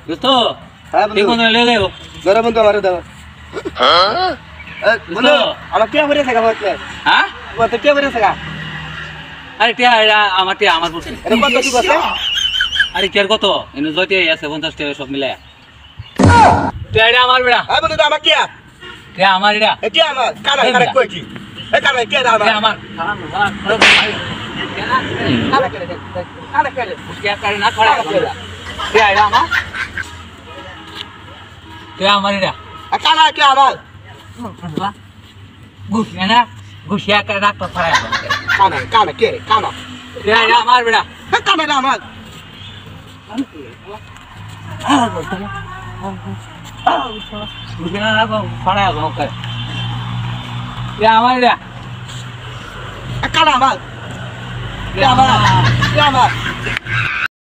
দোস্ত হ্যাঁ ঠিক বন্ধু মতো লে দেও ধরো বন্ধু আমারে দাও বন্ধু আমার কে ভরে থাকা বলতে হ্যাঁ বলতে কে ভরে থাকা আরে টিয়া এটা আমার টিয়া আমার বসে এটা কত কি বলতে আরে টিয়ার কত এনে জয়তে আছে 50 টাকা সব মিলায়া টিয়া এটা আমার বেড়া হ্যাঁ বন্ধু আমার কে টিয়া আমার এটা কে আমার কারা কারা কই কি এ কারা কে দাও টিয়া আমার কারা কে কারা কে টিয়া করে না খড়া টিয়া এটা আমার টিয়া আমার এটা কারা কে আমার গুছিয়া না গুছিয়া করে রাখতো খড়া কারা কারা কে কারা টিয়া এটা আমার বেড়া কারা আমার গুছিয়া না রাখো খড়া ওকে টিয়া আমার এটা কারা আমার কে আমার